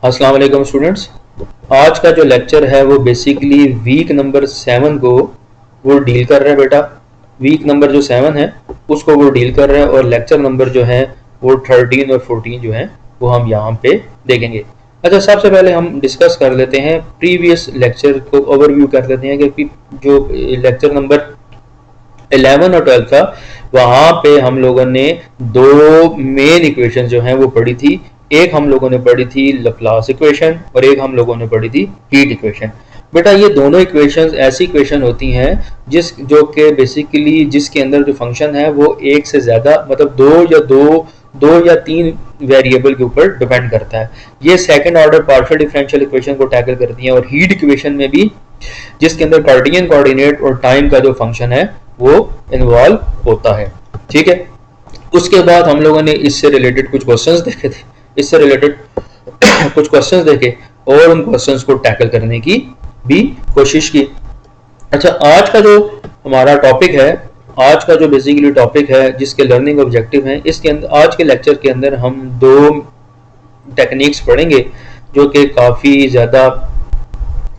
अस्सलाम वालेकुम स्टूडेंट्स। आज का जो लेक्चर है वो बेसिकली वीक नंबर 7 को वो डील कर रहा है बेटा। वीक नंबर जो 7 है उसको वो डील कर रहा है और लेक्चर नंबर जो है वो 13 और 14 जो है वो हम यहाँ पे देखेंगे। अच्छा, सबसे पहले हम डिस्कस कर लेते हैं प्रीवियस लेक्चर को, ओवरव्यू कर लेते हैं कि जो लेक्चर नंबर 11 और 12 था वहाँ पे हम लोगों ने दो मेन इक्वेशन जो हैं वो पढ़ी थी। एक हम लोगों ने पढ़ी थी लैप्लास इक्वेशन और एक हम लोगों ने पढ़ी थी हीट इक्वेशन। बेटा ये दोनों इक्वेशंस ऐसी इक्वेशन होती हैं जो कि बेसिकली जिसके अंदर जो फंक्शन है वो एक से ज्यादा मतलब दो या तीन वेरिएबल के ऊपर डिपेंड करता है। ये second order partial differential equation को टैकल करती हैं और हीट इक्वेशन में भी जिसके अंदर कार्टेशियन कोऑर्डिनेट और टाइम का जो फंक्शन है वो इन्वॉल्व होता है। ठीक है, उसके बाद हम लोगों ने इससे रिलेटेड कुछ क्वेश्चंस देखे थे, इससे रिलेटेड कुछ क्वेश्चंस देखे और उन क्वेश्चंस को टैकल करने की भी कोशिश की। अच्छा, आज का जो हमारा टॉपिक है, आज का जो बेसिकली टॉपिक है जिसके लर्निंग ऑब्जेक्टिव हैं, इसके अंदर आज के लेक्चर के अंदर हम दो टेक्निक्स पढ़ेंगे जो कि काफ़ी ज़्यादा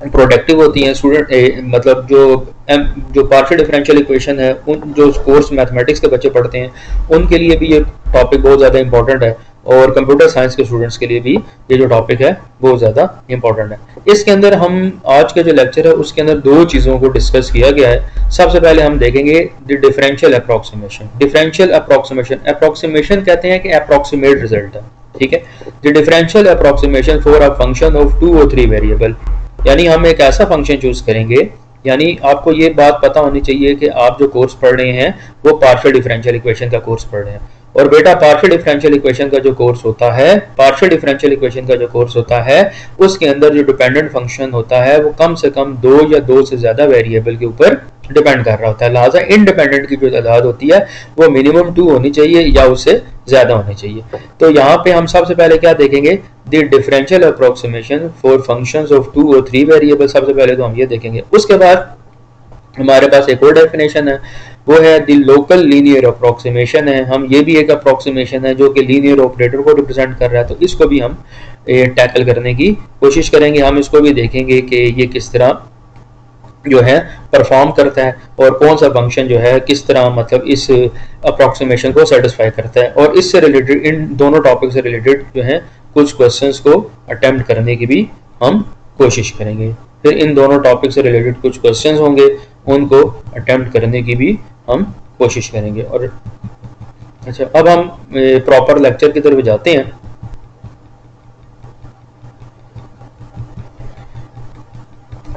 प्रोडक्टिव होती हैं स्टूडेंट, मतलब जो पार्शियल डिफरेंशियल इक्वेशन है उन जो कोर्स मैथमेटिक्स के बच्चे पढ़ते हैं उनके लिए भी ये टॉपिक बहुत ज़्यादा इंपॉर्टेंट है और कंप्यूटर साइंस के स्टूडेंट्स के लिए भी ये जो टॉपिक है बहुत ज़्यादा इंपॉर्टेंट है। इसके अंदर हम आज के जो लेक्चर है उसके अंदर दो चीज़ों को डिस्कस किया गया है। सबसे पहले हम देखेंगे the differential approximation. Differential approximation, approximation कहते हैं कि अप्रोक्सीमेट रिजल्ट है। ठीक है, the differential approximation for a function of 2 और 3 वेरिएबल, यानी हम एक ऐसा फंक्शन चूज करेंगे, यानी आपको ये बात पता होनी चाहिए कि आप जो कोर्स पढ़ रहे हैं वो पार्शियल डिफरेंशियल इक्वेशन का कोर्स पढ़ रहे हैं। और बेटा पार्शियल डिफरेंशियल इक्वेशन का जो कोर्स होता है, पार्शियल डिफरेंशियल इक्वेशन का जो कोर्स होता है उसके अंदर जो डिपेंडेंट फंक्शन होता है वो कम से कम दो या दो से ज्यादा वेरिएबल के ऊपर डिपेंड कर रहा होता है। लिहाजा इंडिपेंडेंट की जो तादाद होती है वो मिनिमम 2 होनी चाहिए या उससे ज्यादा होनी चाहिए। तो यहाँ पे हम सबसे पहले क्या देखेंगे, the differential approximation for functions of 2 और 3 वेरिएबल। सबसे पहले तो हम ये देखेंगे। उसके बाद हमारे पास एक और डेफिनेशन है, वो है द लोकल लीनियर अप्रोक्सीमेशन है। हम ये भी एक अप्रोक्सीमेशन है जो कि लीनियर ऑपरेटर को रिप्रेजेंट कर रहा है, तो इसको भी हम टैकल करने की कोशिश करेंगे। हम इसको भी देखेंगे कि ये किस तरह जो है परफॉर्म करता है और कौन सा फंक्शन जो है किस तरह मतलब इस अप्रोक्सीमेशन को सेटिस्फाई करता है। और इससे रिलेटेड, इन दोनों टॉपिक से रिलेटेड जो है कुछ क्वेश्चंस को अटेम्प्ट करने की भी हम कोशिश करेंगे। फिर इन दोनों टॉपिक से रिलेटेड कुछ क्वेश्चंस होंगे, उनको अटेम्प्ट करने की भी हम कोशिश करेंगे। और अच्छा, अब हम प्रॉपर लेक्चर की तरफ जाते हैं।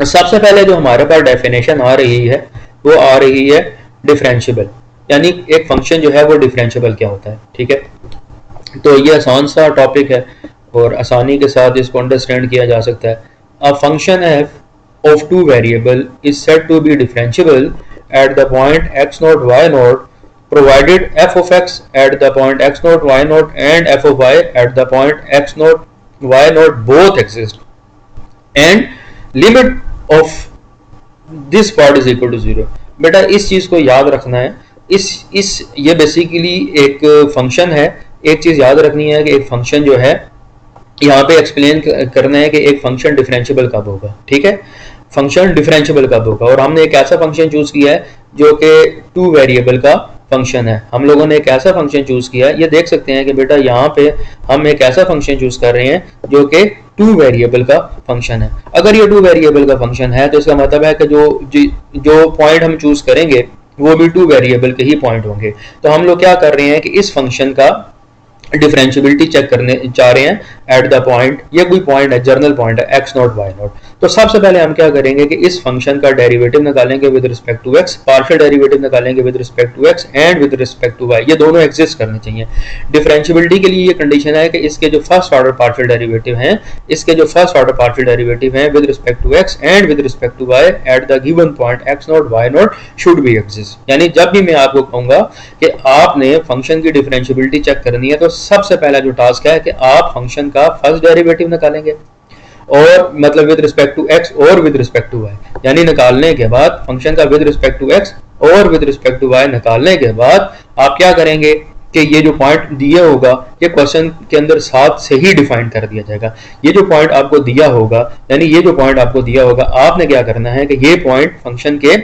सबसे पहले जो हमारे पास डेफिनेशन आ रही है वो आ रही है डिफरेंशिएबल, यानी एक फंक्शन जो है वो डिफरेंशिएबल क्या होता है। ठीक है, तो ये आसान सा टॉपिक है और आसानी के साथ इसको अंडरस्टैंड किया जा सकता है। A function f of 2 variable is said to be differentiable at the point x naught y naught provided f of x at the point x naught y naught and f of y at the point x naught y naught both exist and limit of this part is equal to 0। बेटा इस चीज को याद रखना है। इस ये basically एक फंक्शन है। एक चीज याद रखनी है कि एक फंक्शन जो है यहाँ पे एक्सप्लेन करना है कि एक फंक्शन डिफरेंशिएबल कब होगा। ठीक है, फंक्शन डिफरेंशिएबल कब होगा। और हमने एक ऐसा फंक्शन चूज किया है जो कि 2 वेरिएबल का फंक्शन है। हम लोगों ने एक ऐसा फंक्शन चूज किया है, ये देख सकते हैं कि बेटा यहाँ पे हम एक ऐसा फंक्शन चूज कर रहे हैं जो कि 2 वेरिएबल का फंक्शन है। अगर ये 2 वेरिएबल का फंक्शन है तो इसका मतलब है कि जो पॉइंट हम चूज करेंगे वो भी 2 वेरिएबल के ही पॉइंट होंगे। तो हम लोग क्या कर रहे हैं कि इस फंक्शन का डिफरेंशिएबिलिटी चेक करने चाह रहे हैं एट द पॉइंट, ये कोई पॉइंट है, जर्नल पॉइंट है x नॉट y नॉट। तो सबसे पहले हम क्या करेंगे कि इस फंक्शन का डेरिवेटिव निकालेंगे with respect to x, partial derivative निकालेंगे with respect to x and with respect to y। ये दोनों एग्जिस्ट करने चाहिए। डिफरेंशिएबिलिटी के लिए ये कंडीशन है कि इसके जो फर्स्ट ऑर्डर पार्शियल डेरिवेटिव हैं, इसके जो फर्स्ट ऑर्डर पार्शियल डेरिवेटिव हैं with respect to x and with respect to y at the given point x not y not should be exist. यानी जब भी मैं आपको कहूंगा कि आपने फंक्शन की डिफरेंशिएबिलिटी चेक करनी है तो सबसे पहला जो टास्क है कि आप फंक्शन का फर्स्ट डेरिवेटिव निकालेंगे और मतलब विद रिस्पेक्ट टू x और विद रिस्पेक्ट टू y, यानी निकालने के बाद फंक्शन का विद रिस्पेक्ट टू x और विद रिस्पेक्ट टू y निकालने के बाद आप क्या करेंगे कि ये जो पॉइंट दिया होगा ये क्वेश्चन के अंदर साथ से ही डिफाइन कर दिया जाएगा। ये जो पॉइंट आपको दिया होगा, यानी ये जो पॉइंट आपको दिया होगा, आपने क्या करना है कि ये पॉइंट फंक्शन के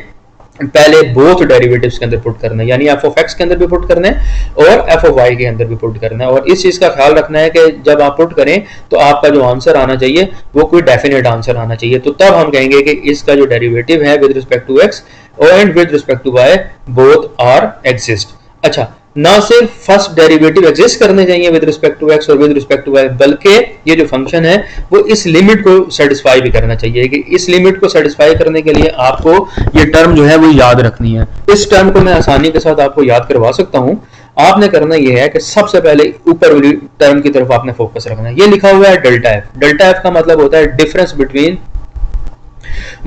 पहले बोथ डेरिवेटिव्स के अंदर पुट करना है, यानी एफ ऑफ एक्स के अंदर भी पुट करना है और एफ ऑफ वाई के अंदर भी पुट करना है। और इस चीज का ख्याल रखना है कि जब आप पुट करें तो आपका जो आंसर आना चाहिए वो कोई डेफिनेट आंसर आना चाहिए। तो तब हम कहेंगे कि इसका जो डेरिवेटिव है with respect to x and with respect to y both are exist. अच्छा, ना सिर्फ फर्स्ट डेरिवेटिव एग्जिस्ट करने चाहिए विद रिस्पेक्ट टू एक्स और विद रिस्पेक्ट टू वाई, बल्कि ये जो फंक्शन है वो इस लिमिट को सेटिस्फाई भी करना चाहिए। कि इस लिमिट को सेटिस्फाई करने के लिए आपको ये टर्म जो है वो याद रखनी है। इस टर्म को मैं आसानी के साथ आपको याद करवा सकता हूं। आपने करना यह है कि सबसे पहले ऊपर वाली टर्म की तरफ आपने फोकस रखना है। ये लिखा हुआ है डेल्टा एफ। डेल्टा एफ का मतलब होता है डिफरेंस बिटवीन,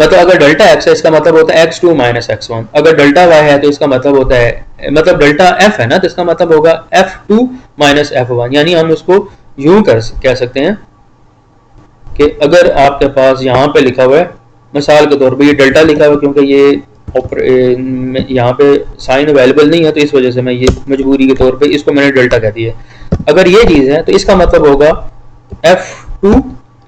मतलब अगर डेल्टा एक्स है इसका मतलब होता है x2 माइनस x1। अगर डेल्टा y है तो इसका मतलब होता है, मतलब डेल्टा f है ना, तो इसका मतलब होगा f2 माइनस f1। यानी हम इसको यूं कह सकते हैं कि अगर आपके पास यहाँ पे लिखा हुआ है, मिसाल के तौर पे ये डेल्टा लिखा हुआ है क्योंकि ये यहाँ पे साइन अवेलेबल नहीं है तो इस वजह से मैं ये मजबूरी के तौर पे इसको मैंने डेल्टा कह दिया। अगर ये चीज है तो इसका मतलब होगा f2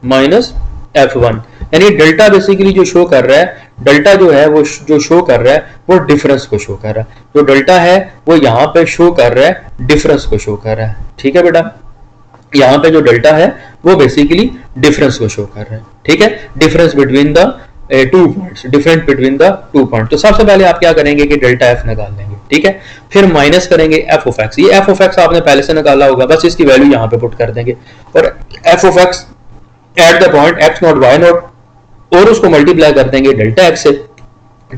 माइनस f1। यानी डेल्टा बेसिकली जो शो कर रहा है, डेल्टा जो है वो जो शो कर रहा है वो डिफरेंस को शो कर रहा है। जो डेल्टा है वो यहाँ पे शो कर रहा है डिफरेंस को शो कर रहा है। ठीक है बेटा, यहाँ पे जो डेल्टा है वो बेसिकली डिफरेंस को शो कर रहा है। ठीक है, difference between the two points, difference between the two point. तो सबसे पहले आप क्या करेंगे कि डेल्टा एफ निकाल लेंगे। ठीक है, फिर माइनस करेंगे एफ ऑफ एक्स। ये एफ ऑफ एक्स आपने पहले से निकाला होगा, बस इसकी वैल्यू यहाँ पे पुट कर देंगे और f of x at the point x not y not, और उसको मल्टीप्लाई कर देंगे डेल्टा एक्स से।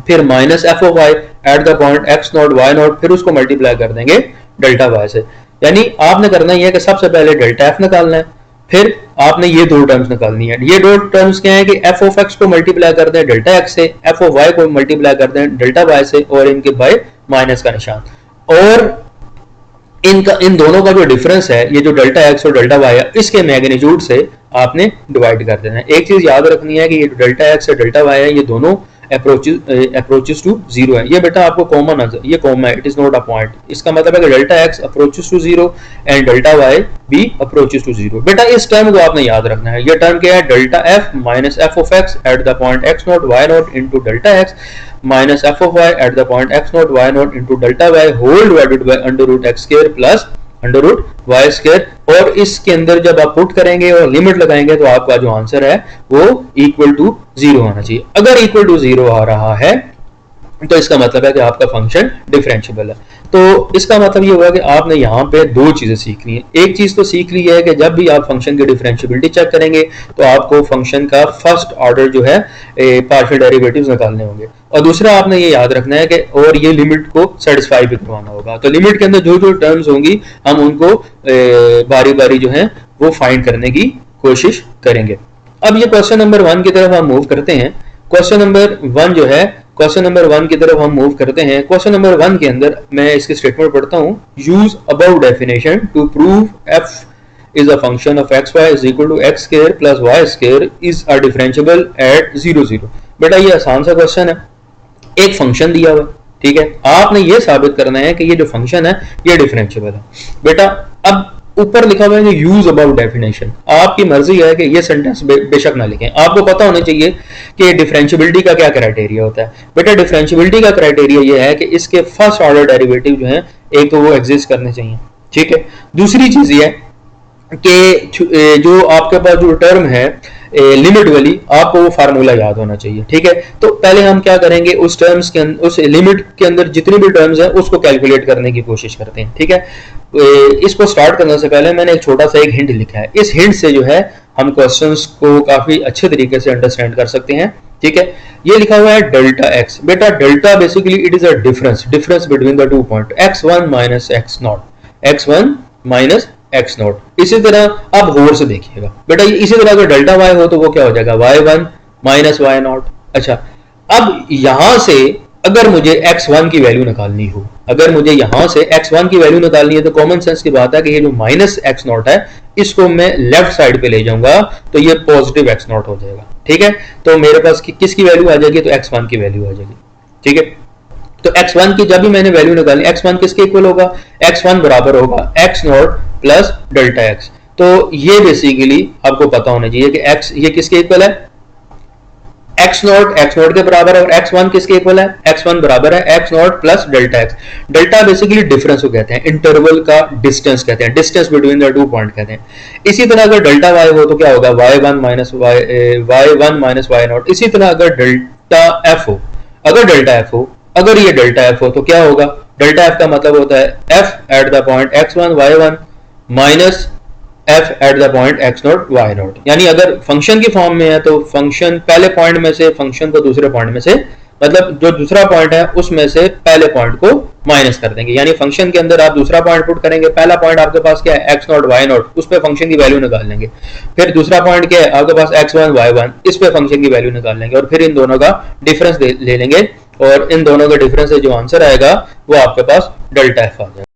फिर minus f of y at the point x not y not, फिर उसको मल्टीप्लाई कर देंगे डेल्टा वाई से। यानी आपने करना यह है कि सबसे पहले डेल्टा एफ निकालना है, फिर आपने ये दो टर्म्स निकालनी है। ये दो टर्म्स क्या है कि एफ ऑफ एक्स को मल्टीप्लाई कर दें डेल्टा एक्स से, एफ ऑफ वाई को मल्टीप्लाई कर दें डेल्टा वाई से, और इनके बाय माइनस का निशान, और इन दोनों का जो डिफरेंस है, ये जो डेल्टा एक्स और डेल्टा वाई है, इसके मैग्नीट्यूड से आपने डिवाइड कर देना है। एक चीज याद रखनी है कि ये डेल्टा एक्स और डेल्टा वाई है, ये दोनों अप्रोचेस टू जीरो है। ये बेटा आपको कॉमन नजर, ये कॉमन है, it is not a point. इसका मतलब है कि delta x approaches to zero and delta y भी अप्रोचेस टू जीरो। बेटा इस टर्म को आपने याद रखना है। ये टर्म क्या है, delta f minus f of x at the point x not y not into delta x minus f of y at the point x not y not into delta y whole divided by under root x square plus under root y square. और इसके अंदर जब आप put करेंगे और limit लगाएंगे तो आपका जो आंसर है वो इक्वल टू जीरो आना चाहिए। अगर इक्वल टू जीरो आ रहा है तो इसका मतलब है कि आपका फंक्शन डिफरेंशिएबल है। तो इसका मतलब ये हुआ कि आपने यहाँ पे दो चीजें सीखनी है। एक चीज तो सीख ली है कि जब भी आप फंक्शन की डिफरेंशिएबिलिटी चेक करेंगे तो आपको फंक्शन का फर्स्ट ऑर्डर जो है पार्शियल डेरिवेटिव्स निकालने होंगे, और दूसरा आपने ये याद रखना है कि और ये लिमिट को सेटिस्फाई भी करवाना होगा। तो लिमिट के अंदर जो जो टर्म्स होंगी हम उनको बारी बारी जो है वो फाइंड करने की कोशिश करेंगे। अब ये क्वेश्चन नंबर 1 की तरफ हम मूव करते हैं। क्वेश्चन नंबर 1 जो है, क्वेश्चन नंबर 1 की तरफ हम मूव करते हैं। क्वेश्चन नंबर 1 के अंदर मैं इसकी स्टेटमेंट पढ़ता हूं। Use above definition to prove f is a function of x y is equal to x square plus y square is a differentiable at 0 0। बेटा ये आसान सा क्वेश्चन है। एक फंक्शन दिया हुआ, ठीक है, आपने ये साबित करना है कि ये जो फंक्शन है ये डिफरेंशिएबल है। बेटा अब ऊपर लिखा हुआ है यूज अबाउट डेफिनेशन, आपकी मर्जी है कि ये सेंटेंस बेशक ना लिखें, आपको पता होना चाहिए कि डिफरेंशिएबिलिटी का क्या क्राइटेरिया होता है। बेटा डिफरेंशिएबिलिटी का क्राइटेरिया ये है कि इसके फर्स्ट ऑर्डर डेरिवेटिव जो है एक तो वो एग्जिस्ट करने चाहिए, ठीक है। दूसरी चीज ये है कि जो आपके पास जो टर्म है लिमिट वाली, आपको वो फार्मूला याद होना चाहिए, ठीक है। तो पहले हम क्या करेंगे, उस टर्म्स के उस लिमिट के अंदर जितनी भी टर्म्स हैं उसको कैलकुलेट करने की कोशिश करते हैं, ठीक है। इसको स्टार्ट करने से पहले मैंने एक छोटा सा एक हिंट लिखा है। इस हिंट से जो है हम क्वेश्चंस को काफी अच्छे तरीके से अंडरस्टैंड कर सकते हैं, ठीक है। ये लिखा हुआ है डेल्टा एक्स। बेटा delta basically it is a difference between the two point x1 minus x not, x1 minus x not. इसी तरह आप गौर से देखिएगा बेटा, इसी तरह अगर डेल्टा y हो तो वो क्या हो जाएगा, y1 माइनस y नॉट। अच्छा, अब यहां से अगर मुझे x1 की वैल्यू निकालनी हो, अगर मुझे यहां से x1 की वैल्यू निकालनी है तो कॉमन सेंस की बात है कि ये जो माइनस x नॉट है इसको मैं लेफ्ट साइड पे ले जाऊंगा तो ये पॉजिटिव x नॉट हो जाएगा, ठीक है। तो मेरे पास किसकी वैल्यू आ जाएगी, तो x1 की वैल्यू आ जाएगी, ठीक है। तो x1 की जब भी मैंने वैल्यू निकाली, x1 किसके इक्वल होगा, x1 बराबर होगा x not plus delta x। तो ये बेसिकली आपको पता होना चाहिए कि x ये किसके इक्वल है, x नॉट के बराबर है, और x1 किसके इक्वल है, x1 बराबर है x not plus delta x। Delta basically difference को कहते हैं, इंटरवल का डिस्टेंस कहते हैं, distance between the two point कहते हैं। इसी तरह अगर डेल्टा y हो तो क्या होगा, y1 माइनस y नॉट। इसी तरह अगर डेल्टा f हो, अगर ये डेल्टा f हो तो क्या होगा, डेल्टा f का मतलब होता है f eight the point x1 y1 minus f eight the point x not y not. यानी अगर फंक्शन की फॉर्म में है तो फंक्शन पहले पॉइंट में से फंक्शन को दूसरे पॉइंट में से, मतलब जो दूसरा पॉइंट है उसमें से पहले पॉइंट को माइनस कर देंगे। यानी फंक्शन के अंदर आप दूसरा पॉइंट पुट करेंगे, पहला पॉइंट आपके पास क्या है x नॉट y नॉट, उस पे फंक्शन की वैल्यू निकाल लेंगे। फिर दूसरा पॉइंट क्या है आपके पास x1 y1, इस पे फंक्शन की वैल्यू निकाल लेंगे, और फिर इन दोनों का डिफरेंस ले लेंगे, और इन दोनों के डिफरेंस से जो आंसर आएगा वो आपके पास डेल्टा f आ जाएगा।